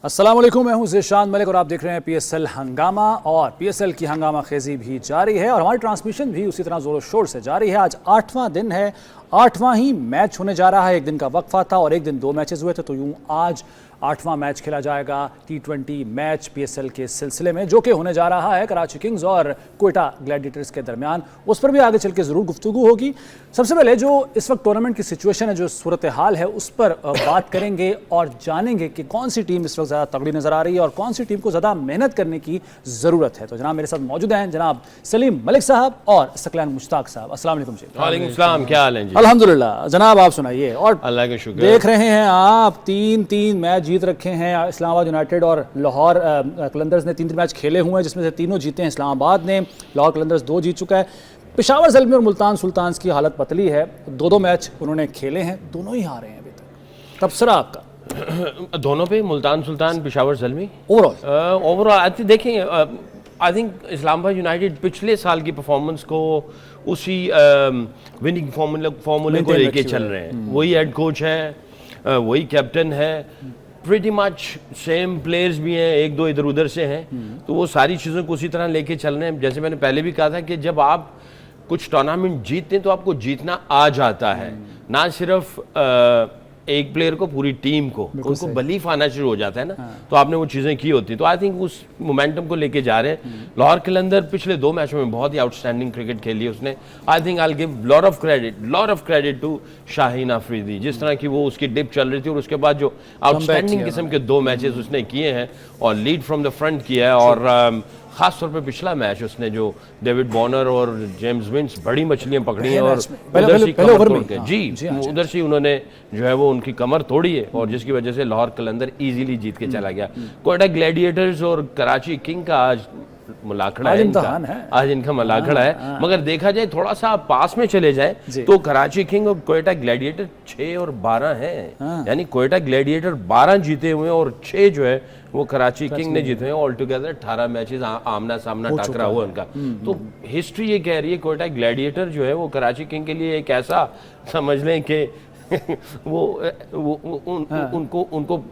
अस्सलाम वालेकुम, मैं हूं ज़ीशान मलिक और आप देख रहे हैं पीएसएल हंगामा। और पीएसएल की हंगामा खेजी भी जारी है और हमारी ट्रांसमिशन भी उसी तरह ज़ोरों शोर से जारी है। आज 8वां दिन है, 8वां ही मैच होने जा रहा है। एक दिन का वक्फा था और एक दिन 2 मैचेस हुए थे, तो यूं आज 8वां मैच खेला जाएगा T20 मैच पीएसएल के सिलसिले में, जो कि होने जा रहा है कराची किंग्स और क्वेटा ग्लैडिएटर्स के दरमियान। उस पर भी आगे चल के ज़रूर गुफ्तगू होगी। सबसे पहले जो इस वक्त टूर्नामेंट की सिचुएशन है, जो सूरत हाल है, उस पर बात करेंगे और जानेंगे कि कौन सी टीम इस वक्त ज़्यादा तगड़ी नज़र आ रही है और कौन सी टीम को ज़्यादा मेहनत करने की ज़रूरत है। तो जनाब मेरे साथ मौजूद हैं जनाब सलीम मलिक साहब और सकलैन मुश्ताक साहब। अस्सलाम वालेकुम जी। वालेकुम सलाम, क्या हाल है जी? अल्हम्दुलिल्लाह जनाब, आप सुनाइए। और अल्लाह का शुक्र। देख रहे हैं आप 3-3 मैच जीत रखे हैं। इस्लामाबाद यूनाइटेड और लाहौर कलंदर्स ने 3 मैच खेले हुए हैं, जिसमें से तीनों जीते हैं इस्लामाबाद ने। लाहौर कलंदर्स 2 जीत चुका है। पेशावर ज़ल्मी और मुल्तान सुल्तान्स की हालत पतली है। 2-2 मैच उन्होंने खेले हैं, दोनों ही हारे हैं अभी तक। तबसरा आपका दोनों पे, मुल्तान सुल्तान, पेशावर ज़ल्मी। ओवरऑल देखें, आई थिंक इस्लामाबाद यूनाइटेड पिछले साल की परफॉर्मेंस को उसी विनिंग फार्मूले को लेके चल रहे हैं। वही हेड कोच है, वही कैप्टन है, प्रीटी मच सेम प्लेयर्स भी हैं, 1-2 इधर उधर से हैं, तो वो सारी चीज़ों को उसी तरह लेके चल रहे हैं। जैसे मैंने पहले भी कहा था कि जब आप कुछ टूर्नामेंट जीतते हैं तो आपको जीतना आ जाता है, ना सिर्फ एक प्लेयर को, पूरी टीम को, उनको बिलीफ आना शुरू हो जाता है ना। तो आपने वो चीज़ें की होती, तो आई थिंक उस मोमेंटम को लेके जा रहे हैं। लाहौर कलंदर पिछले 2 मैचों में बहुत ही आउटस्टैंडिंग क्रिकेट खेली है उसने। I think I give lot of credit to Shaheen Afridi, जिस तरह की वो उसकी डिप चल रही थी और उसके बाद जो आउटस्टैंडिंग किस्म के 2 मैचेस उसने किए हैं और लीड फ्रॉम द फ्रंट किया है। और खास तौर पे पिछला मैच उसने जो डेविड वॉर्नर और जेम्स विंस बड़ी मछलियां पकड़ी हैं और उधर से कमर तोड़ के उधर से उन्होंने जो है वो उनकी कमर तोड़ी है और जिसकी वजह से लाहौर कलंदर इजीली जीत के चला गया। क्वेटा ग्लैडिएटर्स और कराची किंग का आज मुलाखड़ा है, आज इनका मुलाखड़ा है। मगर देखा जाए, थोड़ा सा पास में चले जाए तो कराची किंग और क्वेटा ग्लैडिएटर 6 और 12 हैं। यानी क्वेटा ग्लैडिएटर 12 जीते हुए और 6 जो है वो कराची किंग ने जीते हैं। ऑल टुगेदर 18 मैचेस आमना सामना टकरा हुआ उनका। तो हिस्ट्री ये कह रही है क्वेटा ग्लैडिएटर जो है वो कराची किंग के लिए एक ऐसा, समझ लें कि उनको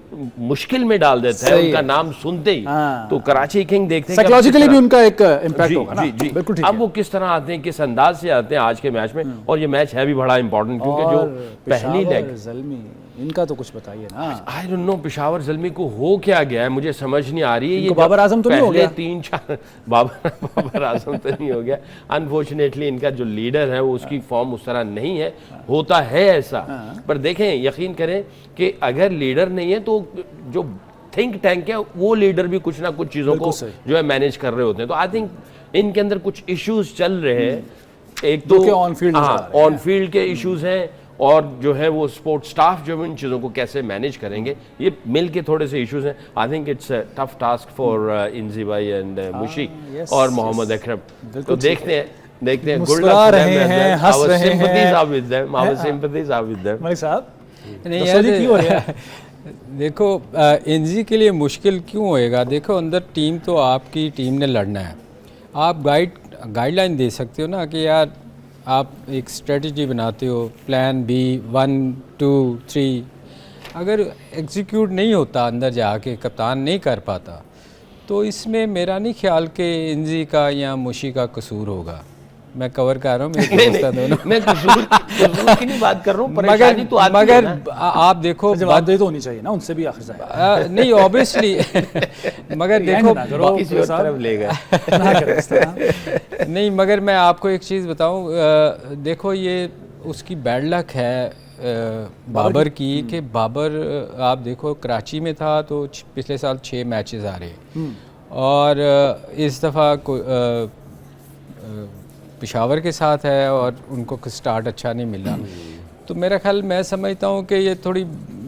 मुश्किल में डाल देता है उनका नाम सुनते ही। तो कराची किंग देखते हैं साइकोलॉजिकली भी उनका एक इम्पैक्ट होगा ना। जी, बिल्कुल ठीक है। अब वो किस तरह आते हैं, किस अंदाज से आते हैं आज के मैच में, और ये मैच है भी बड़ा इंपॉर्टेंट क्योंकि जो पहली लेग ज़ल्मी, इनका तो कुछ बताइए ना। I don't know Peshawar Zalmi को हो क्या गया है, मुझे समझ नहीं आ रही है। ये बाबर आजम तो नहीं हो गया? 3-4 बाबर आजम तो नहीं हो गया। अनफॉर्चुनेटली इनका जो लीडर है वो उसकी फॉर्म उस तरह नहीं है, होता है ऐसा। पर देखें, यकीन करें कि अगर लीडर नहीं है तो जो थिंक टैंक है वो लीडर भी कुछ ना कुछ चीज़ों को जो है मैनेज कर रहे होते हैं। तो आई थिंक इनके अंदर कुछ इश्यूज चल रहे हैं। एक तो ऑन फील्ड के इश्यूज हैं और जो है वो स्पोर्ट स्टाफ जो इन चीज़ों को कैसे मैनेज करेंगे, ये मिल के थोड़े से इश्यूज हैं। I think it's tough task for Inzi भाई एंड मुशी और मोहम्मद अकरम। तो देखते हैं। मुस्कुरा रहे हैं, हंस रहे हैं। मलिक साहब, देखो, इंजी के लिए मुश्किल क्यों होएगा? देखो, अंदर टीम तो आपकी टीम ने लड़ना है। आप गाइडलाइन दे सकते हो ना कि यार आप एक स्ट्रेटजी बनाते हो, प्लान बी 1 2 3। अगर एग्जीक्यूट नहीं होता, अंदर जाके कप्तान नहीं कर पाता, तो इसमें मेरा नहीं ख्याल कि इंजी का या मुशी का कसूर होगा। मैं कवर कर रहा हूँ, दोनों मैं कसूर की नहीं बात कर रहा हूँ, परेशानी तो आती है ना। आप देखो, जवाबदेही तो होनी चाहिए ना उनसे भी आखिर नहीं, ऑब्वियसली। मगर देखो, नहीं, मगर मैं आपको एक चीज़ बताऊं, देखो ये उसकी बैड लक है बाबर की कि बाबर, आप देखो, कराची में था तो पिछले साल 6 मैचेस आ रहे और इस दफ़ा पेशावर के साथ है और उनको स्टार्ट अच्छा नहीं मिला। तो मेरा ख्याल, मैं समझता हूँ कि ये थोड़ी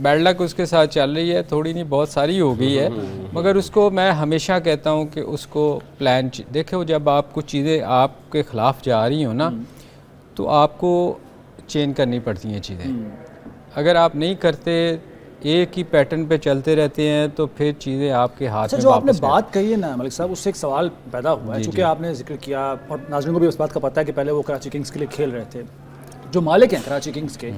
बैड लक उसके साथ चल रही है, थोड़ी नहीं बहुत सारी हो गई है। मगर उसको मैं हमेशा कहता हूँ कि उसको प्लान देखो, जब आप कुछ चीज़ें आपके ख़िलाफ़ जा रही हो ना, तो आपको चेंज करनी पड़ती हैं चीज़ें। अगर आप नहीं करते, एक ही पैटर्न पे चलते रहते हैं, तो फिर चीज़ें आपके हाथ में। जो आपने बात कही है ना मलिक साहब, उससे एक सवाल पैदा हुआ है, चूँकि आपने जिक्र किया और नाज़रीन को भी उस बात का पता है कि पहले वो कराची किंग्स के लिए खेल रहे थे। जो मालिक हैं कराची किंग्स के,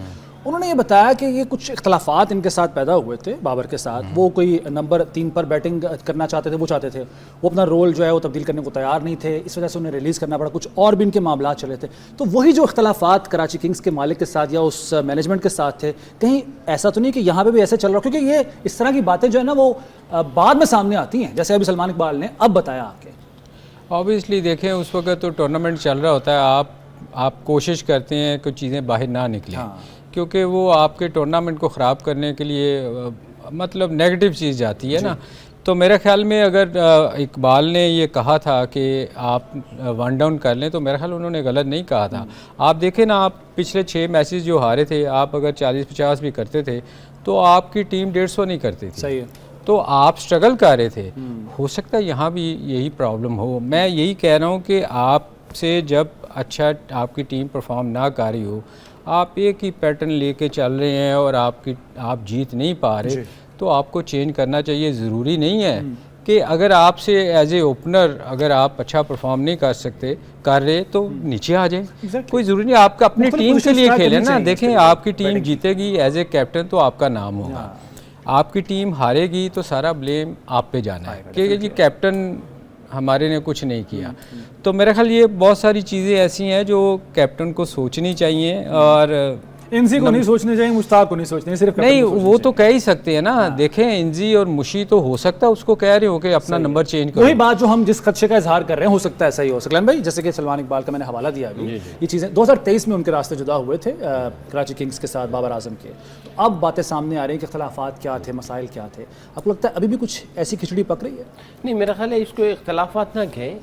उन्होंने ये बताया कि ये कुछ इख्तलाफात इनके साथ पैदा हुए थे बाबर के साथ, वो कोई नंबर 3 पर बैटिंग करना चाहते थे, वो चाहते थे, वो अपना रोल जो है वो तब्दील करने को तैयार नहीं थे, इस वजह से उन्हें रिलीज़ करना पड़ा, कुछ और भी इनके मामला चले थे। तो वही जो इख्तलाफात कराची किंग्स के मालिक के साथ या उस मैनेजमेंट के साथ थे, कहीं ऐसा तो नहीं कि यहाँ पर भी ऐसे चल रहा, क्योंकि ये इस तरह की बातें जो है ना वो बाद में सामने आती हैं, जैसे अभी सलमान इकबाल ने अब बताया आके। ऑब्वियसली देखें उस वक्त तो टूर्नामेंट चल रहा होता है, आप कोशिश करते हैं कि चीज़ें बाहर ना निकलें, क्योंकि वो आपके टूर्नामेंट को ख़राब करने के लिए मतलब नेगेटिव चीज़ जाती है ना। तो मेरे ख्याल में अगर इकबाल ने ये कहा था कि आप वन डाउन कर लें, तो मेरा ख्याल उन्होंने गलत नहीं कहा था। आप देखें ना, आप पिछले 6 मैचेस जो हारे थे, आप अगर 40-50 भी करते थे तो आपकी टीम 150 नहीं करती थी। सही है। तो आप स्ट्रगल कर रहे थे। हो सकता है यहाँ भी यही प्रॉब्लम हो। मैं यही कह रहा हूँ कि आपसे जब अच्छा आपकी टीम परफॉर्म ना कर रही हो, आप एक ही पैटर्न लेके चल रहे हैं और आप जीत नहीं पा रहे, तो आपको चेंज करना चाहिए। ज़रूरी नहीं है कि अगर आपसे एज ए ओपनर अगर आप अच्छा परफॉर्म नहीं कर रहे तो नीचे आ जाए। कोई ज़रूरी नहीं, आपका अपनी टीम के लिए खेलें ना। देखें आपकी टीम जीतेगी, एज ए कैप्टन तो आपका नाम होगा। आपकी टीम हारेगी तो सारा ब्लेम आप पे जाना है कि जी कैप्टन हमारे ने कुछ नहीं किया। तो मेरा ख्याल ये बहुत सारी चीज़ें ऐसी हैं जो कैप्टन को सोचनी चाहिए, और इंजी को नहीं सोचने चाहिए, मुश्ताक को नहीं सोचने, सिर्फ नहीं वो तो कह ही सकते हैं ना। देखें इंजी और मुशी तो हो सकता है उसको कह रहे हो कि अपना नंबर चेंज करो। वही बात जो हम जिस खदशे का इजहार कर रहे हैं, हो सकता है ऐसा ही हो। सकलैन भाई, जैसे कि सलमान इकबाल का मैंने हवाला दिया अभी, ये चीज़ें 2023 में उनके रास्ते जुदा हुए थे कराची किंग्स के साथ बाबर आजम के। तो अब बातें सामने आ रही हैं कि इख्तलाफात क्या थे, मसाइल क्या थे। आपको लगता है अभी भी कुछ ऐसी खिचड़ी पक रही है? नहीं, मेरा ख्याल है इसको इख्तलाफात ना कहें,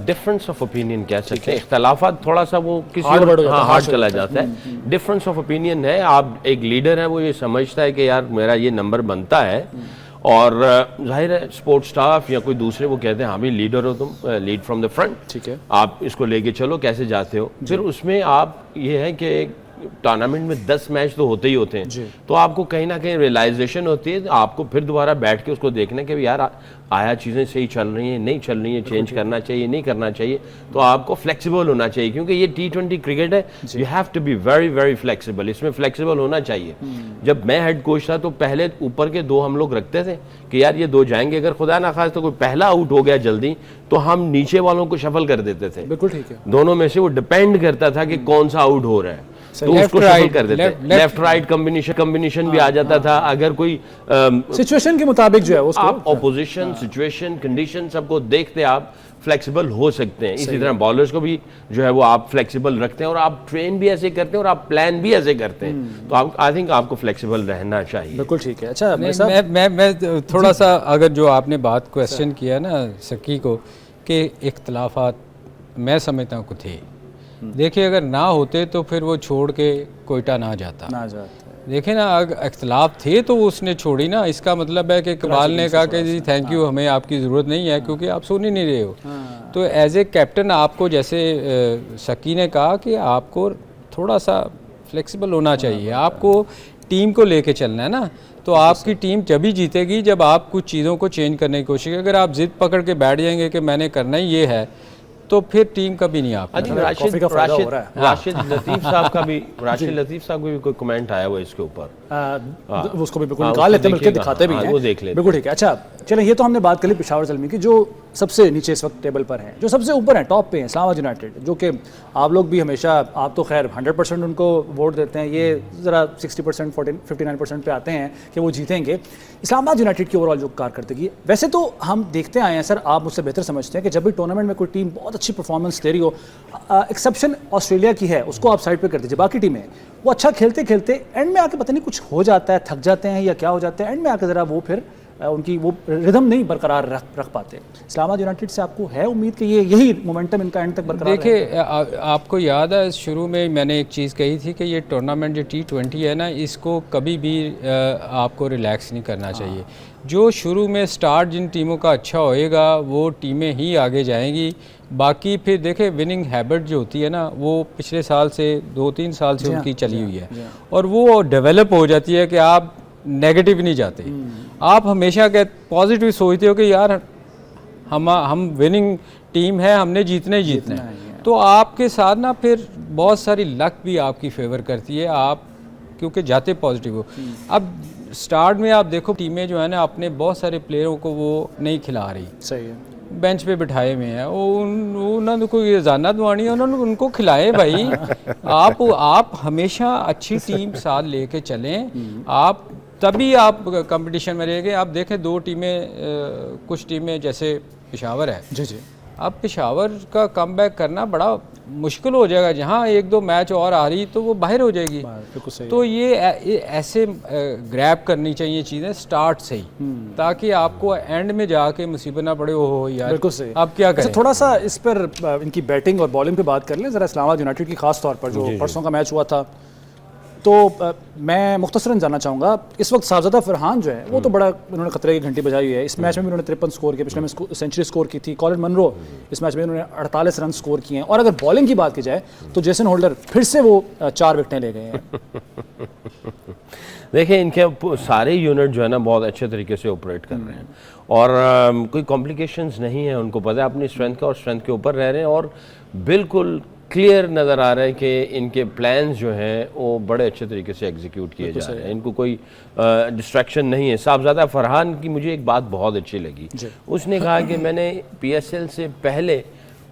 डिफरेंस ऑफ ओपिनियन कह सकते हैं। इख्तलाफात थोड़ा सा वो किसी हार्ड चला जाता है। डिफरेंस ऑफ ओपिनियन है, आप एक लीडर है, वो ये समझता है कि यार मेरा ये नंबर बनता है, और जाहिर है स्पोर्ट्स स्टाफ या कोई दूसरे वो कहते हैं हाँ भी लीडर हो तुम, लीड फ्रॉम द फ्रंट, ठीक है, आप इसको लेके चलो, कैसे जाते हो। फिर उसमें आप ये है कि टूर्नामेंट में 10 मैच तो होते ही होते हैं, तो आपको कहीं ना कहीं रियलाइजेशन होती है, आपको फिर दोबारा बैठ के उसको देखना कि यार आया चीज़ें सही चल रही हैं, नहीं चल रही हैं, चेंज करना चाहिए, नहीं करना चाहिए। तो आपको फ्लेक्सिबल होना चाहिए, क्योंकि ये T20 क्रिकेट है, you have to be very very flexible. इसमें फ्लेक्सिबल होना चाहिए। जब मैं हेड कोच था तो पहले ऊपर के 2 हम लोग रखते थे कि यार ये 2 जाएंगे, अगर खुदा ना खास तो कोई पहला आउट हो गया जल्दी तो हम नीचे वालों को शफल कर देते थे। बिल्कुल ठीक है। दोनों में से वो डिपेंड करता था कि कौन सा आउट हो रहा है, तो उसको शफल कर देते। लेफ्ट राइट कॉम्बिनेशन भी आ जाता था। अगर कोई सिचुएशन के मुताबिक जो है उसको आप ऑपोजिशन सिचुएशन कंडीशन सबको देखते आप फ्लेक्सिबल हो सकते हैं। इसी तरह बॉलर्स को भी जो है वो आप फ्लेक्सिबल रखते हैं, और आप ट्रेन भी ऐसे करते हैं और आप प्लान भी ऐसे करते हैं। तो आप आई थिंक आपको फ्लेक्सिबल रहना चाहिए। बिल्कुल ठीक है। अच्छा मैं थोड़ा सा अगर जो आपने बात क्वेश्चन किया ना सकी को कि इख्तलाफात मैं समझता हूँ थे। देखिए अगर ना होते तो फिर वो छोड़ के कोयटा ना जाता। देखिए ना, अगर इख्तलाफ थे तो उसने छोड़ी ना। इसका मतलब है कि इकबाल ने कहा कि जी थैंक यू, हमें आपकी ज़रूरत नहीं है क्योंकि आप सुन ही नहीं रहे हो। तो एज ए कैप्टन आपको, जैसे सकी ने कहा कि आपको थोड़ा सा फ्लेक्सिबल होना चाहिए, आपको टीम को लेके चलना है ना। तो आपकी टीम जब ही जीतेगी जब आप कुछ चीज़ों को चेंज करने की कोशिश करें। अगर आप जिद पकड़ के बैठ जाएंगे कि मैंने करना ही ये है, तो फिर टीम कभी नहीं आ पाएगी। राशिद लतीफ़ साहब का भी कोई कमेंट आया हुआ इसके ऊपर, उसको भी बिल्कुल निकाल लेते हैं, बल्कि दिखाते भी हैं, वो देख लेते। बिल्कुल ठीक है। अच्छा चलें, ये तो हमने बात कर ली पेशावर ज़ल्मी की, जो सबसे नीचे इस वक्त टेबल पर हैं। जो सबसे ऊपर हैं, टॉप पे हैं, इस्लामाबाद यूनाइटेड, जो कि आप लोग भी हमेशा, आप तो खैर 100% उनको वोट देते हैं, ये ज़रा 60% 59% पे आते हैं कि वो जीतेंगे। इस्लामाबाद यूनाइटेड की ओवरऑल जो कारकर्दगी, वैसे तो हम देखते आए हैं, सर आप मुझसे बेहतर समझते हैं कि जब भी टूर्नामेंट में कोई टीम बहुत अच्छी परफॉर्मेंस दे रही हो, एक्सेप्शन ऑस्ट्रेलिया की है, उसको आप साइड पे कर दीजिए, बाकी टीमें वो अच्छा खेलते खेलते एंड में आके पता नहीं कुछ हो जाता है, थक जाते हैं या क्या हो जाता है, एंड में आके ज़रा वो फिर उनकी वो रिदम नहीं बरकरार रख पाते। इस्लामाबाद यूनाइटेड से आपको है उम्मीद कि ये यही मोमेंटम इनका एंड तक बरकरार देखिए आपको याद है शुरू में मैंने एक चीज़ कही थी कि ये टूर्नामेंट जो T20 है ना, इसको कभी भी आपको रिलैक्स नहीं करना चाहिए। जो शुरू में स्टार्ट जिन टीमों का अच्छा होएगा वो टीमें ही आगे जाएंगी। बाकी फिर देखें विनिंग हैबिट जो होती है ना, वो पिछले साल से 2-3 साल से उनकी चली हुई है, और वो डेवलप हो जाती है कि आप नेगेटिव नहीं जाते, आप हमेशा के पॉजिटिव सोचते हो कि यार हम विनिंग टीम है, हमने जीतना ही जीतना है। तो आपके साथ ना फिर बहुत सारी लक भी आपकी फेवर करती है, आप क्योंकि जाते पॉजिटिव हो। अब स्टार्ट में आप देखो टीमें जो है ना अपने बहुत सारे प्लेयरों को वो नहीं खिला रही, सही है, बेंच पे बिठाए हुए हैं, उन्होंने कोई रजाना दवानी है, उन्होंने उनको खिलाए भाई। आप हमेशा अच्छी टीम साथ लेके चलें, आप तभी आप कंपटीशन में रहेंगे। आप देखें दो टीमें, कुछ टीमें जैसे पेशावर है, जी जी, अब पेशावर का कमबैक करना बड़ा मुश्किल हो जाएगा। जहाँ एक दो मैच और आ रही तो वो बाहर हो जाएगी। बिल्कुल सही तो ये ऐसे ग्रैब करनी चाहिए चीज़ें स्टार्ट से ही, ताकि आपको एंड में जाके मुसीबत ना पड़े। हो यार बिल्कुल सही। अब क्या करें। अच्छा, थोड़ा सा इस पर इनकी बैटिंग और बॉलिंग पे बात कर लें ज़रा। इस्लामाबाद यूनाइटेड की खास तौर पर जो परसों का मैच हुआ था, तो मैं मुख्तसरन जानना चाहूँगा, इस वक्त साहबजादा फरहान जो है वो तो बड़ा उन्होंने खतरे की घंटी बजाई है। इस मैच में भी उन्होंने 53 स्कोर किए, पिछले में सेंचुरी स्कोर की थी। कॉलिन मनरो इस मैच में उन्होंने 48 रन स्कोर किए हैं। और अगर बॉलिंग की बात की जाए तो जेसन होल्डर फिर से वो 4 विकेटें ले गए हैं। देखिए, इनके सारे यूनिट जो है ना बहुत अच्छे तरीके से ऑपरेट कर रहे हैं और कोई कॉम्प्लिकेशंस नहीं है। उनको पता है अपनी स्ट्रेंथ का और स्ट्रेंथ के ऊपर रह रहे हैं और बिल्कुल क्लियर नज़र आ रहा है कि इनके प्लान्स जो हैं वो बड़े अच्छे तरीके से एग्जीक्यूट किए जा रहे हैं। इनको कोई डिस्ट्रैक्शन नहीं है। साहबजादा फरहान की मुझे एक बात बहुत अच्छी लगी, उसने कहा कि मैंने PSL से पहले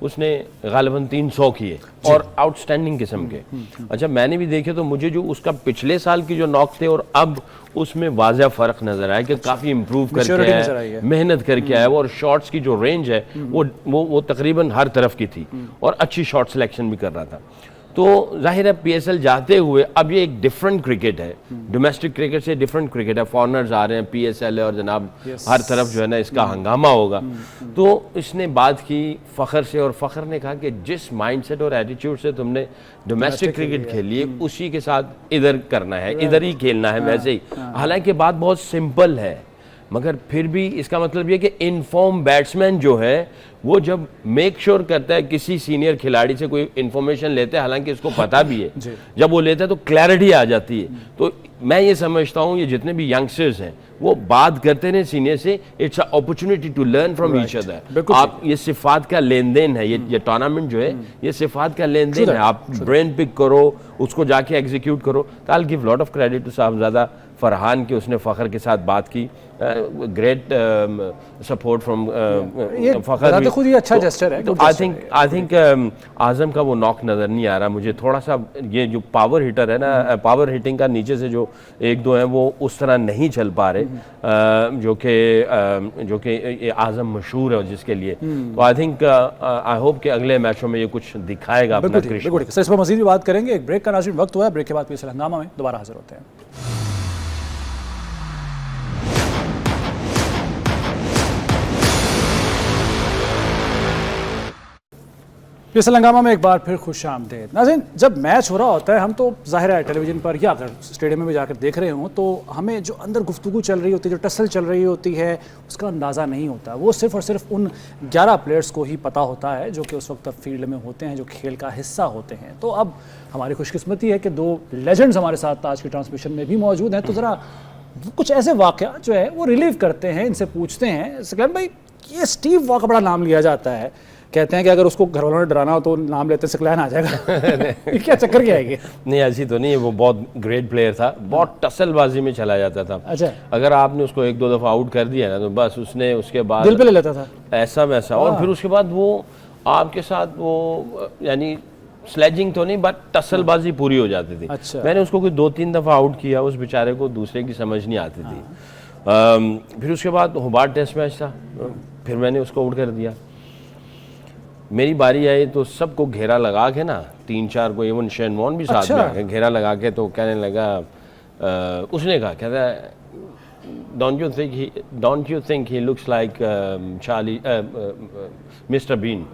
उसने गालिबन 300 किए और आउटस्टैंडिंग किस्म के। अच्छा, मैंने भी देखे तो मुझे जो उसका पिछले साल की जो नॉक थे और अब उसमें वाज़ह फ़र्क नज़र आया कि काफ़ी इम्प्रूव करके आया है, मेहनत करके आया वो, और शॉट्स की जो रेंज है वो तकरीबन हर तरफ की थी और अच्छी शॉट सिलेक्शन भी कर रहा था। तो जाहिर है PSL जाते हुए अब ये एक डिफरेंट क्रिकेट है, डोमेस्टिक क्रिकेट से डिफरेंट क्रिकेट है। फॉरनर्स आ रहे हैं, PSL है और जनाब हर तरफ जो है ना इसका हंगामा होगा। तो इसने बात की फ़खर से और फ़खर ने कहा कि जिस माइंडसेट और एटीट्यूड से तुमने डोमेस्टिक क्रिकेट खेली है उसी के साथ इधर करना है, इधर ही खेलना है वैसे ही। हालांकि बात बहुत सिंपल है, मगर फिर भी इसका मतलब ये कि इनफॉर्म बैट्समैन जो है वो जब मेक श्योर करता है किसी सीनियर खिलाड़ी से कोई इन्फॉर्मेशन लेते हैं, हालांकि इसको पता भी है, जब वो लेता है तो क्लैरिटी आ जाती है। तो मैं ये समझता हूँ ये जितने भी यंगस्टर्स हैं वो बात करते हैं सीनियर से, it's a opportunity to learn from each other. आप ये सिफात का लेन देन है, ये टूर्नामेंट जो है ये सिफात का लेन देन है। आप ब्रेन पिक करो, उसको जाके एग्जीक्यूट करो। तो I give lot of credit to Sahibzada Farhan की, उसने फ़खर के साथ बात की। ग्रेट सपोर्ट फ्रॉम फ़खर, खुद ही अच्छा जेस्चर है। तो आई थिंक आज़म का वो नॉक नज़र नहीं आ रहा मुझे। थोड़ा सा ये जो पावर हिटर है ना, पावर हिटिंग का नीचे से जो एक दो हैं वो उस तरह नहीं चल पा रहे जो कि आज़म मशहूर है जिसके लिए। तो आई थिंक आई होप कि अगले मैचों में ये कुछ दिखाएगा अपना क्रिकेट। सर, इस पर मज़ीद भी बात करेंगे। एक ब्रेक का नाज़रीन वक्त हुआ है, ब्रेक के बाद PSL हंगामा में दोबारा हाजिर होते हैं। PSL हंगामा में एक बार फिर खुश आमदेद। नाज़रीन, जब मैच हो रहा होता है हम तो ज़ाहिर है टेलीविज़न पर या अगर स्टेडियम में भी जाकर देख रहे हों तो हमें जो अंदर गुफ्तगू चल रही होती है, जो टसल चल रही होती है, उसका अंदाज़ा नहीं होता। वो सिर्फ़ और सिर्फ उन 11 प्लेयर्स को ही पता होता है जो कि उस वक्त फील्ड में होते हैं, जो खेल का हिस्सा होते हैं। तो अब हमारी खुशकिस्मती है कि 2 लेजेंड्स हमारे साथ आज की ट्रांसमिशन में भी मौजूद हैं। तो ज़रा कुछ ऐसे वाक़या जो है वो रिलीव करते हैं, इनसे पूछते हैं। सकलैन भाई, ये स्टीव वॉ का बड़ा नाम लिया जाता है, कहते हैं कि अगर उसको घर वालों ने डराना हो तो नाम लेते सकलैन आ जाएगा। क्या चक्कर क्या है? नहीं, ऐसी तो नहीं है। वो बहुत ग्रेट प्लेयर था, बहुत टसलबाजी में चला जाता था। अच्छा, अगर आपने उसको 1-2 दफ़ा आउट कर दिया ना तो बस उसने उसके बाद दिल पे ले लेता था ऐसा वैसा। और फिर उसके बाद वो आपके साथ वो यानी स्लेजिंग तो नहीं बट टसलबाजी पूरी हो जाती थी। अच्छा। मैंने उसको कोई 2-3 दफ़ा आउट किया, उस बेचारे को दूसरे की समझ नहीं आती थी। फिर उसके बाद होबार्ट टेस्ट मैच था, फिर मैंने उसको आउट कर दिया। मेरी बारी आई तो सबको घेरा लगा के ना, 3-4 को, इवन शेन वॉर्न भी साथ में आ गए, घेरा लगा के तो कहने लगा, उसने कहा, कहता है don't you think he looks like Charlie mister Bean.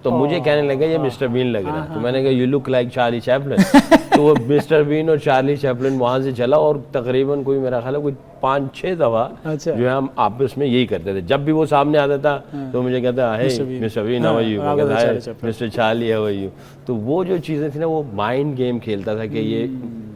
तो मुझे कहने लगा ये मिस्टर बीन लग रहा है। तो मैंने कहा you look like Charlie Chaplin. तो वो मिस्टर बीन और चार्ली चैपलिन वहाँ से चला और तकरीबन कोई मेरा ख्याल है कोई 5-6 दफ़ा जो है हम आपस में यही करते थे। जब भी वो सामने आता था तो मुझे कहता है mister Bean how are you, मैं कहता है mister Charlie how are you. तो वो जो चीज़ें थी ना वो माइंड गेम खेलता था कि ये,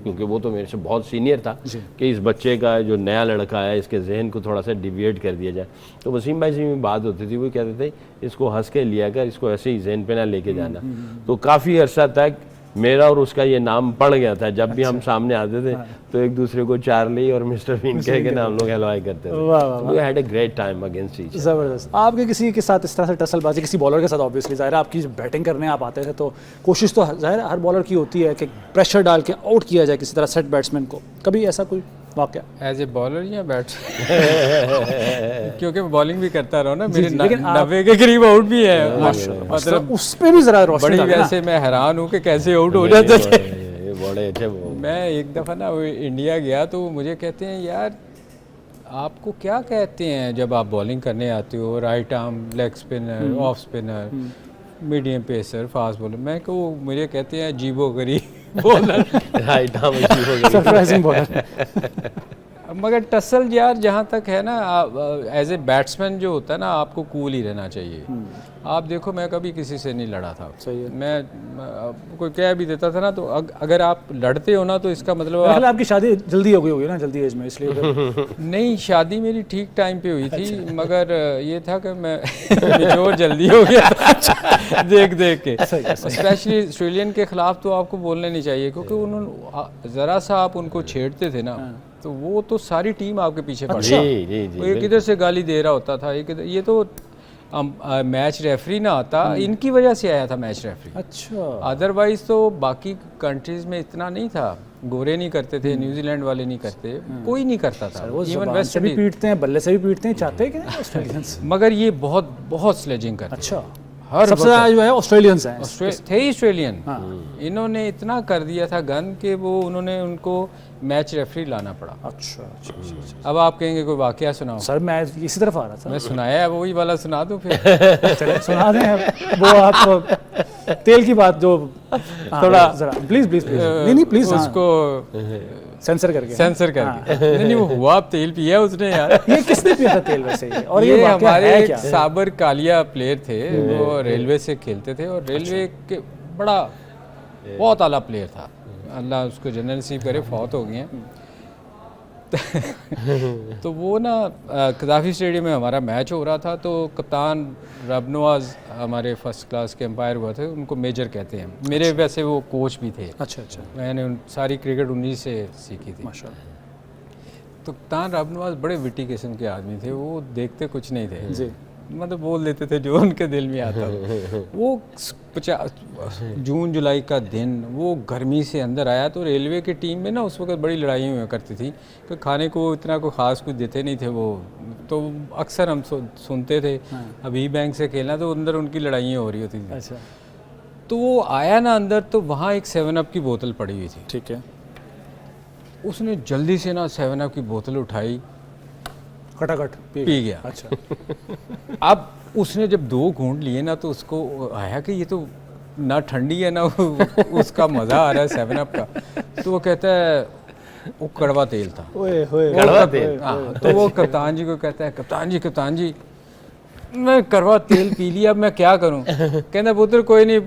क्योंकि वो तो मेरे से बहुत सीनियर था, कि इस बच्चे का जो नया लड़का है इसके जहन को थोड़ा सा डिविएट कर दिया जाए। तो वसीम भाई से भी बात होती थी, वो कहते थे इसको हंस के लिया कर, इसको ऐसे ही जहन पे ना लेके जाना। तो काफ़ी अरसा तक मेरा और उसका ये नाम पड़ गया था। जब भी हम सामने आते थे तो एक दूसरे को चार्ली और मिस्टर बीन कह के ना हम लोग हेलो हाय करते थे। We had a great time against each. जबरदस्त। आपके किसी के साथ इस तरह से टसलबाजी किसी बॉलर के साथ, ऑब्वियसली जाहिर है आपकी बैटिंग करने आप आते थे तो कोशिश तो जाहिर है हर बॉलर की होती है कि प्रेशर डाल के आउट किया जाए किसी तरह सेट बैट्समैन को, कभी ऐसा कोई वाकया? एज ए बॉलर या क्योंकि बॉलिंग भी करता रहा ना, मेरे 90 के करीब आउट भी है, मतलब उस पे भी जरा रोशनी बड़ी, वैसे मैं हैरान हूँ कि कैसे आउट हो जाते थे। बड़े अच्छे। मैं एक दफ़ा ना इंडिया गया तो मुझे कहते हैं यार आपको क्या कहते हैं जब आप बॉलिंग करने आते हो, right arm, leg spinner, off spinner, medium pacer, fast bowler. मैं को मुझे कहते हैं जीबो गरी बॉलर, राइट आर्म जीबो गरी, सरप्राइजिंग बॉलर। मगर टसल यार जहाँ तक है ना, एज ए बैट्समैन जो होता है ना आपको कूल ही रहना चाहिए। आप देखो मैं कभी किसी से नहीं लड़ा था। सही है। मैं कोई कह भी देता था ना तो अगर आप लड़ते हो ना तो इसका मतलब आपकी शादी जल्दी हो गई होगी ना, जल्दी एज में, इसलिए नहीं, शादी मेरी ठीक टाइम पे हुई थी। मगर ये था कि मैं मेच्योर जल्दी हो गया था देख देख के। स्पेशली ऑस्ट्रेलियन के खिलाफ तो आपको बोलने नहीं चाहिए, क्योंकि उन्होंने ज़रा सा आप उनको छेड़ते थे ना तो वो तो सारी टीम आपके पीछे पड़ गई। वो एक इधर से गाली दे रहा होता था, एक ये तो मैच रेफरी ना आता, इनकी वजह से आया था मैच रेफरी। अच्छा। अदरवाइज तो बाकी कंट्रीज में इतना नहीं था, गोरे नहीं करते थे, न्यूजीलैंड वाले नहीं करते, कोई नहीं करता था। इवन वेस्ट से भी पीटते हैं, बल्ले से भी पीटते हैं, चाहते हैं कि ऑस्ट्रेलियंस। मगर ये बहुत बहुत स्लेजिंग करते। अच्छा। सबसे ज़्यादा जो है ऑस्ट्रेलियंस हैं, थे ही ऑस्ट्रेलियन। इन्होंने इतना कर दिया था गंद कि वो उन्होंने उनको मैच रेफरी लाना पड़ा। अच्छा। अब आप कहेंगे कोई वाकया सुनाओ। सर मैं इसी तरफ आ रहा था। मैं सुनाया है, वही वाला सुना दूं फिर। चले सुना दें वो आप तेल की बात जो थोड़ा जरा प्लीज प्लीज प्लीज नहीं प्लीज उसको सेंसर करके नहीं वो हुआ तेल पिया उसने यार। ये किसने पिया था तेल वैसे? और ये हमारे साबर कालिया प्लेयर थे, वो रेलवे से खेलते थे और रेलवे के बड़ा बहुत आला प्लेयर था, अल्लाह उसको जन्नत नसीब करे, फौत हो गए हैं। तो वो ना कदाफी स्टेडियम में हमारा मैच हो रहा था, तो कप्तान रबनवाज हमारे फर्स्ट क्लास के एम्पायर हुआ थे, उनको मेजर कहते हैं। मेरे वैसे वो कोच भी थे। अच्छा अच्छा। मैंने सारी क्रिकेट उन्हीं से सीखी थी माशाल्लाह। तो कप्तान रबनवाज बड़े विटी किस्म के आदमी थे, वो देखते कुछ नहीं थे जी, मतलब बोल देते थे जो उनके दिल में आता। वो 50 जून जुलाई का दिन, वो गर्मी से अंदर आया तो रेलवे की टीम में ना उस वक्त बड़ी लड़ाई हुआ करती थी कि खाने को इतना कोई ख़ास कुछ देते नहीं थे वो, तो अक्सर हम सुनते थे। अभी बैंक से खेलना तो अंदर उनकी लड़ाइयाँ हो रही होती थी। अच्छा। तो वो आया ना अंदर तो वहाँ एक 7 अप की बोतल पड़ी हुई थी। ठीक है। उसने जल्दी से ना 7 अप की बोतल उठाई, खटाखट पी गया। अच्छा। अब उसने जब 2 घूंट लिए ना तो उसको आया कि ये तो ना ठंडी है ना उसका मज़ा आ रहा है 7 अप का। तो वो कहता है वो कड़वा तेल था। कड़वा तेल। तो वो कप्तान जी को कहता है कप्तान जी मैं कड़वा तेल पी लिया, अब मैं क्या करूं? कहता पुत्र कोई नहीं,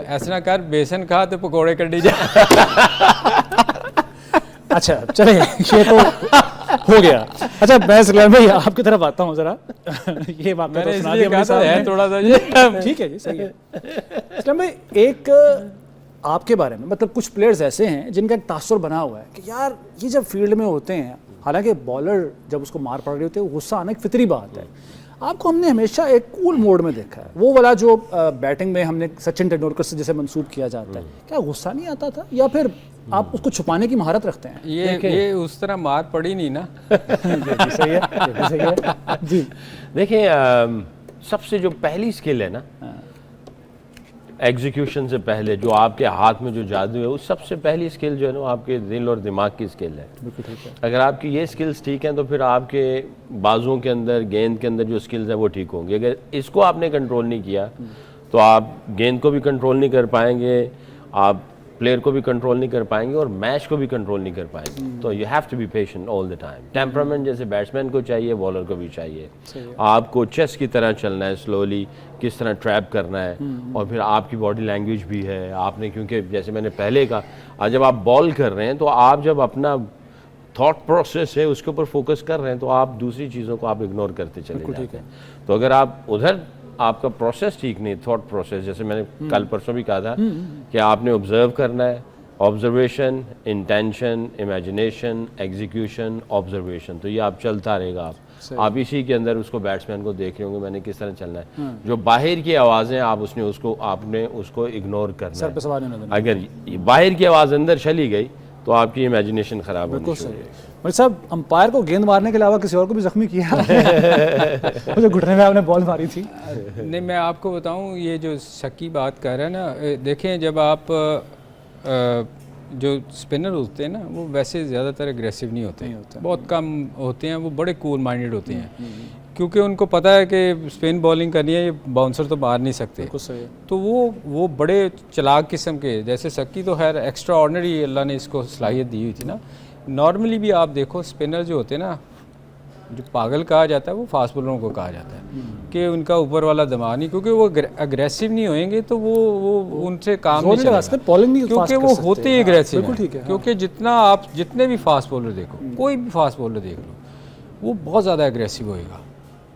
ऐसा ना कर, बेसन खा तो पकौड़े कड्डी जा। अच्छा चले, ये तो हो गया। अच्छा मैं सलमान भाई आपकी तरफ आता हूँ जरा। ये बात तो सुना दी हमने साहब है थोड़ा सा ये ठीक है जी, सही है। सलमान भाई एक आपके बारे में, मतलब कुछ प्लेयर्स ऐसे हैं जिनका एक तासुर बना हुआ है कि यार ये जब फील्ड में होते हैं, हालांकि बॉलर जब उसको मार पड़ रही होती है गुस्सा आना एक फितरी बात है, आपको हमने हमेशा एक कूल मोड में देखा है। वो वाला जो बैटिंग में हमने सचिन तेंदुलकर से जैसे मंसूब किया जाता है, क्या गुस्सा नहीं आता था या फिर आप उसको छुपाने की महारत रखते हैं? ये उस तरह मार पड़ी नहीं ना। सही है, सही है जी। देखिए सबसे जो पहली स्किल है ना एग्जीक्यूशन से पहले, जो आपके हाथ में जो जादू है, उस सबसे पहली स्किल जो है ना आपके दिल और दिमाग की स्किल है। अगर आपकी ये स्किल्स ठीक हैं तो फिर आपके बाजुओं के अंदर, गेंद के अंदर जो स्किल्स हैं वो ठीक होंगी। अगर इसको आपने कंट्रोल नहीं किया तो आप गेंद को भी कंट्रोल नहीं कर पाएंगे, आप प्लेयर को भी कंट्रोल नहीं कर पाएंगे और मैच को भी कंट्रोल नहीं कर पाएंगे। तो you have to be patient all the time. Temperament जैसे बैट्समैन को चाहिए, बॉलर को भी चाहिए। आपको चेस की तरह चलना है, स्लोली किस तरह ट्रैप करना है, और फिर आपकी बॉडी लैंग्वेज भी है आपने, क्योंकि जैसे मैंने पहले कहा, आज जब आप बॉल कर रहे हैं तो आप जब अपना थॉट प्रोसेस है उसके ऊपर फोकस कर रहे हैं तो आप दूसरी चीज़ों को आप इग्नोर करते चले जाते हैं। तो अगर आप उधर आपका प्रोसेस ठीक नहीं, थॉट प्रोसेस, जैसे मैंने कल परसों भी कहा था कि आपने ऑब्जर्व करना है, observation, intention, imagination, execution, observation, तो ये आप चलता रहेगा। आप इसी के अंदर उसको बैट्समैन को देख रहे होंगे मैंने किस तरह चलना है। जो बाहर की आवाज़ें आपने उसको इग्नोर करना सर पे सवाल नहीं होना। अगर बाहर की आवाज़ अंदर चली गई तो आपकी इमेजिनेशन खराब होनी शुरू हो जाएगी। भाई साहब, अंपायर को गेंद मारने के अलावा किसी और को भी जख्मी किया मुझे घुटने में आपने बॉल मारी थी। नहीं, मैं आपको बताऊं, ये जो शकी बात कर रहे हैं ना, देखें जब आप जो स्पिनर होते हैं ना वो वैसे ज़्यादातर एग्रेसिव नहीं होते, बहुत कम होते हैं, वो बड़े कूल माइंडेड होते हैं, क्योंकि उनको पता है कि स्पिन बॉलिंग करनी है, ये बाउंसर तो मार नहीं सकते। तो वो बड़े चालाक किस्म के, जैसे शक्की तो खैर एक्स्ट्रा ऑर्डिनरी अल्लाह ने इसको सलाहियत दी हुई थी ना। नॉर्मली भी आप देखो स्पिनर जो होते हैं ना, जो पागल कहा जाता है वो फास्ट बॉलरों को कहा जाता है कि उनका ऊपर वाला दिमाग नहीं, क्योंकि वो अग्रेसिव नहीं होएंगे तो वो उनसे काम नहीं चलेगा, क्योंकि वो होते ही अग्रेसिव हैं। क्योंकि जितने भी फास्ट बॉलर देखो, कोई भी फास्ट बॉलर देख लो, वो बहुत ज़्यादा अग्रेसिव होएगा,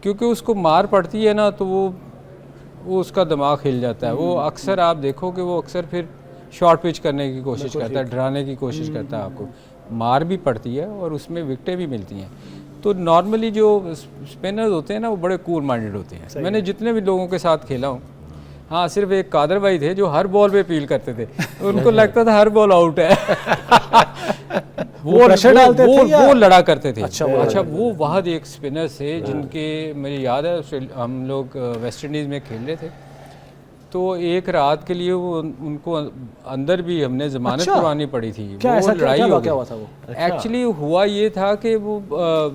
क्योंकि उसको मार पड़ती है ना तो वो उसका दिमाग हिल जाता है। वो अक्सर आप देखो कि वो अक्सर फिर शॉर्ट पिच करने की कोशिश करता है, डराने की कोशिश करता है, आपको मार भी पड़ती है और उसमें विकेटें भी मिलती हैं। तो नॉर्मली जो स्पिनर्स होते हैं ना वो बड़े कूल माइंडेड होते हैं। मैंने जितने भी लोगों के साथ खेला हूँ, हाँ सिर्फ एक कादर भाई थे जो हर बॉल पे अपील करते थे, उनको लगता था हर बॉल आउट है वो प्रेशर डालते थे वो लड़ा करते थे। अच्छा, वो वहाँ एक स्पिनर थे जिनके मुझे याद है, हम लोग वेस्ट इंडीज़ में खेल रहे थे, तो एक रात के लिए वो उनको अंदर भी हमने जमानत करवानी पड़ी थी। वो लड़ाई हो गई। एक्चुअली हुआ ये था कि वो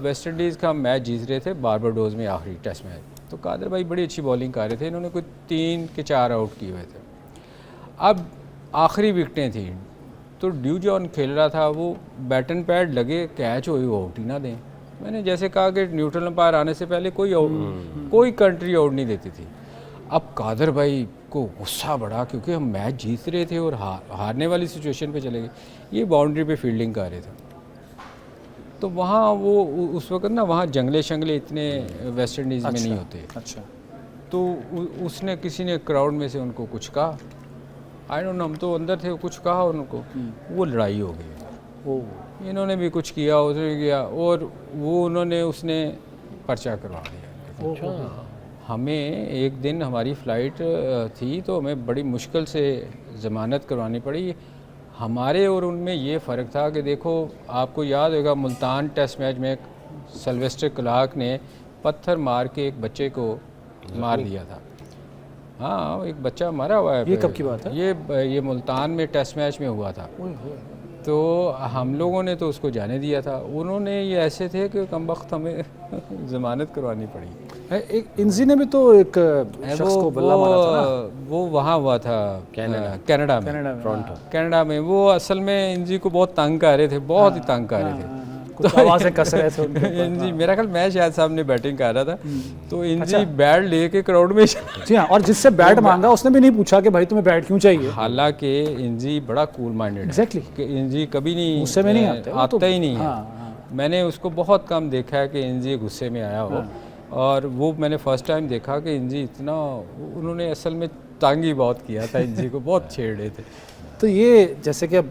वेस्ट इंडीज़ का मैच जीत रहे थे बारबाडोस में, आखिरी टेस्ट मैच। तो कादर भाई बड़ी अच्छी बॉलिंग कर रहे थे, इन्होंने कोई 3 के 4 आउट किए हुए थे। अब आखिरी विकटें थी, तो ड्यू जॉन खेल रहा था, वो बैट एंड पैड लगे, कैच हुई, वो आउट ही ना दें। मैंने जैसे कहा कि न्यूट्रल अंपायर आने से पहले कोई कंट्री आउट नहीं देती थी। अब कादर भाई को गुस्सा बढ़ा, क्योंकि हम मैच जीत रहे थे और हारने वाली सिचुएशन पे चले गए। ये बाउंड्री पे फील्डिंग कर रहे थे, तो वहाँ वो उस वक्त ना वहाँ जंगले शंगले इतने वेस्ट इंडीज़ में नहीं होते। अच्छा, तो उसने किसी ने क्राउड में से उनको कुछ कहा, आई डोंट नो, हम तो अंदर थे, कुछ कहा उनको, वो लड़ाई हो गई। इन्होंने भी कुछ किया, उसने किया, और उसने पर्चा करवा दिया। हमें एक दिन हमारी फ़्लाइट थी, तो हमें बड़ी मुश्किल से ज़मानत करवानी पड़ी। हमारे और उनमें ये फ़र्क था कि देखो, आपको याद होगा मुल्तान टेस्ट मैच में सिल्वेस्टर क्लार्क ने पत्थर मार के एक बच्चे को मार दिया था। हाँ, एक बच्चा मरा हुआ है। ये कब की बात है? ये मुल्तान में टेस्ट मैच में हुआ था। तो हम लोगों ने तो उसको जाने दिया था, उन्होंने ये ऐसे थे कि कम वक्त हमें ज़मानत करवानी पड़ी। एक इंजी ने भी तो एक शख्स को बल्ला मारा था ना? वो वहाँ हुआ था कनाडा में, टोरंटो कनाडा में। वो असल में इंजी को बहुत तंग कर रहे थे, बहुत ही तंग कर रहे थे। कुछ आवाज़ें कस रहे थे इंजी, मेरा ख्याल मैं शायद सामने बैटिंग कर रहा था, तो इंजी बैट लेके क्राउड में जी हाँ, और जिससे बैट मांगा उसने भी नहीं पूछा कि भाई तुम्हें बैट क्यों चाहिए। हालांकि इंजी बड़ा कूल माइंडेड है। एग्जैक्टली, इंजी कभी नहीं गुस्से में नहीं आता ही नहीं है। मैंने उसको बहुत कम देखा है कि इंजी गुस्से में आया हो, और वो मैंने फर्स्ट टाइम देखा कि इंजी इतना, उन्होंने असल में तंग ही बहुत किया था, इंजी को बहुत छेड़ रहे थे। तो ये जैसे कि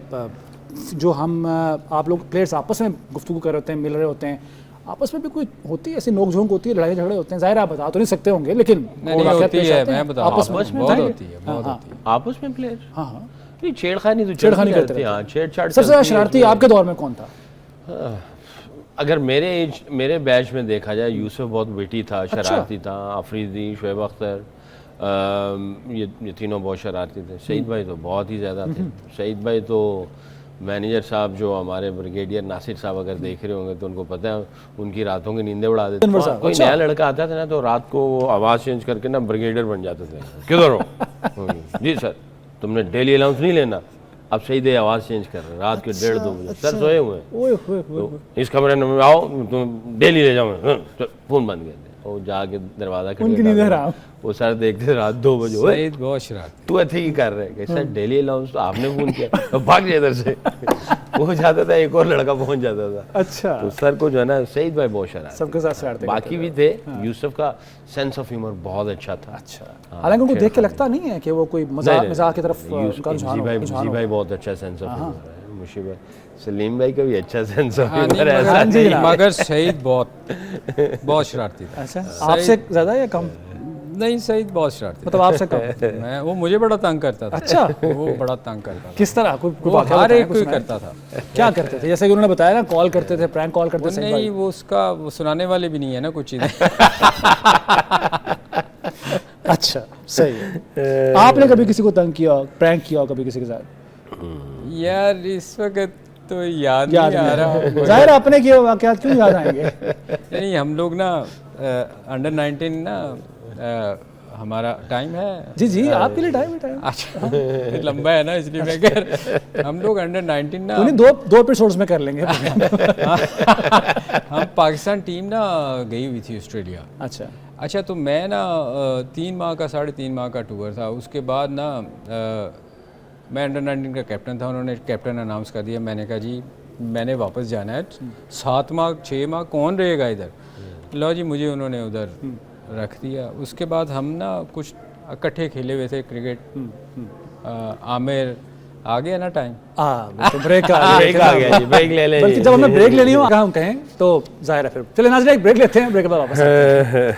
जो हम आप लोग प्लेयर्स आपस में गुफ्तगू कर रहे होते हैं, मिल रहे होते हैं, आपस में भी कोई होती है ऐसी नोक झोंक होती है, लड़ाई झगड़े होते हैं? जाहिर आप बता तो नहीं सकते होंगे, लेकिन नहीं होती है, मैं बता आपस में बहुत होती है, बहुत होती है आपस में प्लेयर। हाँ हाँ, छेड़खानी तो छेड़खानी करते हैं। छेड़छाड़ सबसे ज़्यादा शरारती आपके दौर में कौन था? अगर मेरे बैच में देखा जाए, यूसुफ बहुत विटी था, शरारती था, अफरीदी, शुएब अख्तर, ये तीनों बहुत शरारती थे। शहीद भाई तो बहुत ही ज़्यादा थे। शहीद भाई तो मैनेजर साहब जो हमारे ब्रिगेडियर नासिर साहब अगर देख रहे होंगे तो उनको पता है, उनकी रातों की नींदें उड़ा देते थे। कोई नया लड़का आता था ना तो रात को आवाज़ चेंज करके ना ब्रिगेडियर बन जाते थे। किधर हो? जी सर, तुमने डेली अलाउंस नहीं लेना। अब सही आवाज़ चेंज कर रहे हैं, रात के 1:30-2 बजे। सर सोए हुए हैं, तो इस कमरे में आओ, तुम डेली ले जाओ। फ़ोन बंद कर दिया। वो जाके दरवाजा उनकी नींद हराम। वो सर देखते रात 2 बजे, ओए सईद बहुत शरारती। तू ऐसे ही कर रहे हैं। सर डेली अलाउंस तो आपने फोन किया, तो भाग जाए इधर से। वो जाता था, एक और लड़का पहुंच जाता था। अच्छा, तो सर को जो है ना सईद भाई बहुत शरारती, सबके साथ शरारतें बाकी भी थे। यूसुफ का सेंस ऑफ ह्यूमर बहुत अच्छा था। अच्छा, हालांकि उनको देख के लगता नहीं है कि वो कोई मजाक मजाक की तरफ यूसुफ उनका रुझान हो, रुझान जी हो। भाई बहुत अच्छा सेंस ऑफ ह्यूमर है। मुशीब भाई, सलीम भाई का भी अच्छा सेंस ऑफ हाँ, ह्यूमर नहीं, है, मगर- ऐसा नहीं। मगर सईद बहुत शरारती था। अच्छा, आपसे ज्यादा या कम? नहीं, सईद बहुत शरारती मतलब आपसे कम? था। मैं वो मुझे बड़ा तंग करता था। अच्छा। वो बड़ा तंग करता था। किस तरह? कोई वो वाकया हर बताएं एक को कुछ ही नया? करता था। क्या करते थे? जैसे कि उन्होंने बताया ना, कॉल करते थे, प्रैंक कॉल करते वो थे। नहीं, वो उसका वो सुनाने वाले भी नहीं है ना कुछ चीज़ें। अच्छा, सही है। आपने कभी किसी को तंग किया, प्रैंक किया हो कभी किसी के साथ? यार इस वक्त तो याद याद नहीं आ रहा। नहीं, जाहिर है अपने किए वाकयात क्यों याद आएंगे? नहीं, हम लोग ना अंडर 19 ना हमारा टाइम है। जी जी, आपके लिए टाइम है, टाइम। अच्छा, लंबा है ना, इसलिए मैं कह रहा, हम लोग अंडर 19 ना, उन्हीं दो एपिसोड्स में कर लेंगे। हम पाकिस्तान टीम ना गई हुई थी ऑस्ट्रेलिया। अच्छा, अच्छा, तो मैं ना 3 माह का 3.5 माह का टूर था। उसके बाद ना मैं अंडर 19 का कैप्टन था। उन्होंने कैप्टन अनाउंस कर दिया। मैंने कहा जी मैंने वापस जाना है, 7 माह 6 माह कौन रहेगा इधर। लो जी, मुझे उन्होंने उधर रख दिया। उसके बाद हम ना कुछ इकट्ठे खेले हुए थे क्रिकेट। आमिर आ गया ना टाइम। तो ब्रेक आ ब्रेक आ गया जी, ब्रेक ले लें। बल्कि जब हमें ब्रेक लेनी हो, अगर हम कहें तो जाहिर है फिर चले नाज़रीन, एक ब्रेक लेते हैं, ब्रेक के बाद वापस आते हैं।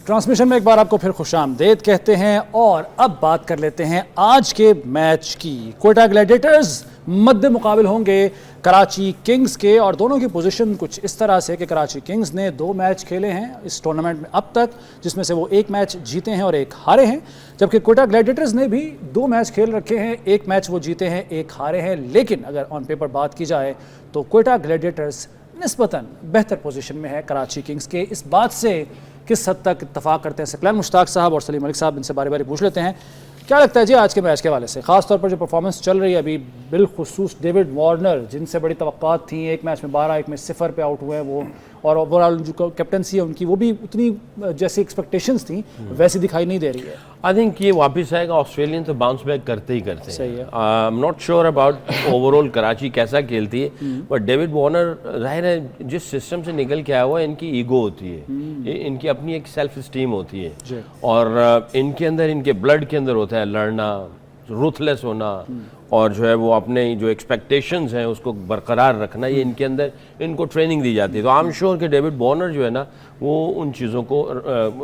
ट्रांसमिशन में एक बार आपको फिर खुशामदेद कहते हैं और अब बात कर लेते हैं आज के मैच की। कोयटा ग्लैडिएटर्स मद्दे मुकाबिल होंगे कराची किंग्स के, और दोनों की पोजीशन कुछ इस तरह से कि कराची किंग्स ने 2 मैच खेले हैं इस टूर्नामेंट में अब तक, जिसमें से वो 1 मैच जीते हैं और 1 हारे हैं, जबकि कोयटा ग्लैडिएटर्स ने भी 2 मैच खेल रखे हैं, 1 मैच वो जीते हैं, 1 हारे हैं। लेकिन अगर ऑन पेपर बात की जाए तो कोयटा ग्लैडिएटर्स निस्बतन बेहतर पोजीशन में है कराची किंग्स के। इस बात से किस हद तक इत्तफाक करते हैं सकलैन मुश्ताक साहब और सलीम मलिक साहब, इनसे बारी बारी पूछ लेते हैं। क्या लगता है जी आज के मैच के हवाले से, खास तौर पर जो परफॉर्मेंस चल रही है अभी, बिलखुसूस डेविड वार्नर जिनसे बड़ी तवक्कात थी, 1 मैच में 12, 1 में 0 पे आउट हुए हैं वो, और ओवरऑल जो कैप्टनसी है उनकी वो भी उतनी जैसी एक्सपेक्टेशंस थी वैसी दिखाई नहीं दे रही है। आई थिंक ये वापस आएगा, ऑस्ट्रेलियन तो बाउंस बैक करते ही करते हैं। सही है। I am not sure about overall Karachi कैसा खेलती है, बट डेविड वार्नर जाहिर है जिस सिस्टम से निकल के आया हुआ है, इनकी ईगो होती है, इनकी अपनी एक सेल्फ स्टीम होती है, और इनके अंदर, इनके ब्लड के अंदर होता है लड़ना, रूथलेस होना, और जो है वो अपने जो एक्सपेक्टेशंस हैं उसको बरकरार रखना, ये इनके अंदर इनको ट्रेनिंग दी जाती है। तो आई एम श्योर कि डेविड वार्नर जो है ना वो उन चीज़ों को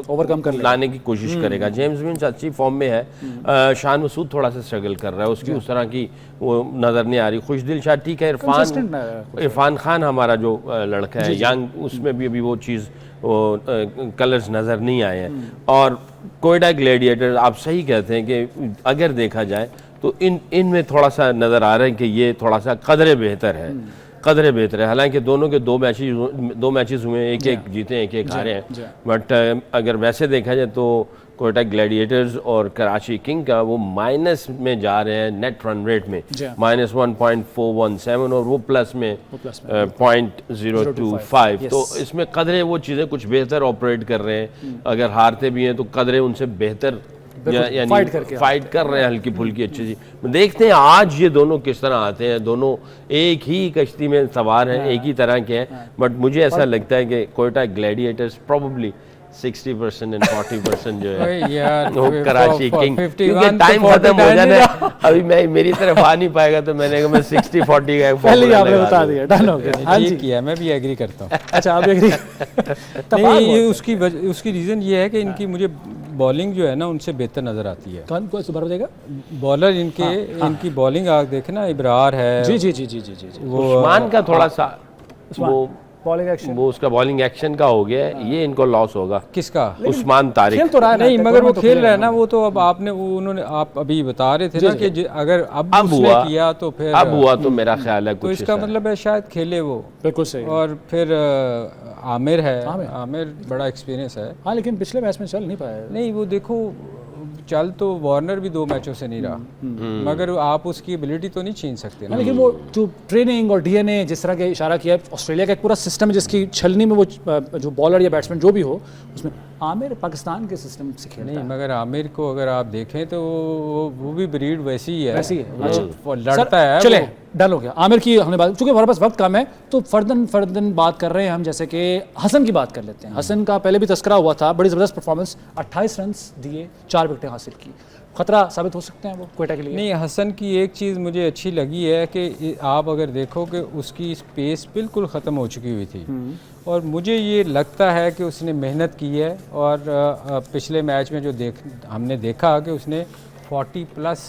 ओवरकम कर लाने की कोशिश करेगा। जेम्स विंस अच्छी फॉर्म में है, शान मसूद थोड़ा सा स्ट्रगल कर रहा है, उसकी उस तरह की वो नज़र नहीं आ रही। खुशदिल शाह ठीक है, इरफान खान हमारा जो लड़का है यंग, उसमें भी अभी वो चीज़ कलर्स नज़र नहीं आए हैं। और कोयटा ग्लैडिएटर्स आप सही कहते हैं कि अगर देखा जाए तो इनमें थोड़ा सा नज़र आ रहा है कि ये थोड़ा सा कदरे बेहतर है, कदरे बेहतर है। हालांकि दोनों के 2 मैचेस हुए, एक जीते हैं, एक हारे हैं, बट अगर वैसे देखा जाए तो कोयटा ग्लैडिएटर्स और कराची किंग का वो माइनस में जा रहे हैं नेट रन रेट में, -1.417, और वो प्लस में 0.025। तो इसमें कदरे वो चीज़ें कुछ बेहतर ऑपरेट कर रहे हैं। अगर हारते भी हैं तो कदरे उनसे बेहतर यानी फाइट कर रहे हैं, हल्की फुल्की अच्छी सी। देखते हैं आज ये दोनों किस तरह आते हैं। दोनों एक ही कश्ती में सवार हैं, एक ही तरह के हैं, बट मुझे ऐसा लगता है कि कोयटा ग्लैडिएटर्स प्रोबेबली 60% एंड 40% जो है यार वो कराची किंग, क्योंकि 51 टाइम खत्म हो जाना है, अभी मैं मेरी तरफ आ नहीं पाएगा, तो मैंने कहा मैं 60-40 का पहले ही आपने बता दिया, डन हो गया। हाँ जी, किया, मैं भी एग्री करता हूँ। अच्छा, आप एग्री? नहीं, ये उसकी रीज़न ये है कि इनकी मुझे बॉलिंग जो है ना उनसे बेहतर नज़र आती है। कौन को सुबह देगा बॉलर इनकी बॉलिंग आप देखे ना, इब्रार है, जी जी जी जी जी जी, वो उस्मान का थोड़ा सा वो बॉलिंग एक्शन, वो उसका बॉलिंग एक्शन का हो गया है, ये इनको लॉस होगा। किसका? उस्मान तारिक। खेल तो रहा है नहीं, मगर वो खेल रहा है ना, वो तो अब आपने उन्होंने आप अभी बता रहे थे ना कि अगर अब उसने किया तो फिर अब हुआ तो मेरा ख्याल है तो कुछ इसका मतलब है शायद खेले वो। बिल्कुल सही। और फिर आमिर है, आमिर बड़ा एक्सपीरियंस है। हाँ, लेकिन पिछले मैच में चल नहीं पाया। नहीं, वो देखो चल तो वार्नर भी 2 मैचों से नहीं रहा, मगर आप उसकी एबिलिटी तो नहीं छीन सकते ना। लेकिन वो जो ट्रेनिंग और डीएनए जिस तरह के इशारा किया है, ऑस्ट्रेलिया का एक पूरा सिस्टम है जिसकी छलनी में वो जो बॉलर या बैट्समैन जो भी हो उसमें आमिर पाकिस्तान के सिस्टम से खेलता नहीं, है। मगर आमिर को अगर आप देखें तो वो भी ब्रीड वैसी ही है, वैसी है। वो लड़ता है। चले वो- डन हो गया आमिर की हमने बात, चूंकि हमारे पास वक्त कम है तो फर्दन बात कर रहे हैं हम, जैसे कि हसन की बात कर लेते हैं। हसन का पहले भी तस्करा हुआ था, बड़ी ज़बरदस्त परफॉर्मेंस, 28 रन दिए, 4 विकेटें हासिल की। खतरा साबित हो सकते हैं वो क्वेटा के लिए? नहीं, हसन की एक चीज़ मुझे अच्छी लगी है कि आप अगर देखो कि उसकी स्पेस बिल्कुल ख़त्म हो चुकी हुई थी, और मुझे ये लगता है कि उसने मेहनत की है। और पिछले मैच में जो हमने देखा कि उसने 40+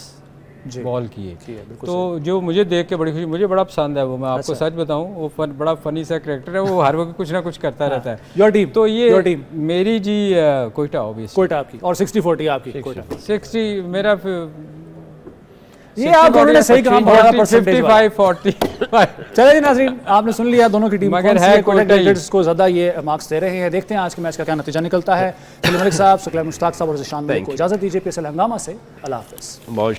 बॉल किए, तो जो मुझे देख के बड़ी खुशी, मुझे बड़ा पसंद है वो, मैं आपको सच बताऊं, वो बड़ा फनी सा कैरेक्टर है, वो हर वक्त कुछ ना कुछ करता रहता है। योर टीम, तो ये योर टीम मेरी जी कोयटा ऑब्वियस, कोयटा आपकी, और 60-40 आपकी कोयटा। 60 मेरा ये आप दोनों ने सही कहा, बहुत ज़्यादा परसेंटेज वाला। 55-45। चले जी नाज़रीन, आपने सुन लिया दोनों की टीम मगर कौन सी है है, कोयटा कोयटा ही। टाइगर्स को ज़्यादा ये मार्क्स दे रहे हैं। देखते हैं आज के मैच का क्या नतीजा निकलता है। मलिक साहब, शुक्ला मुश्ताक साहब और ज़िशान मलिक को इजाज़त दीजिए। PSL हंगामा से अल्लाह हाफ़िज़। बहुत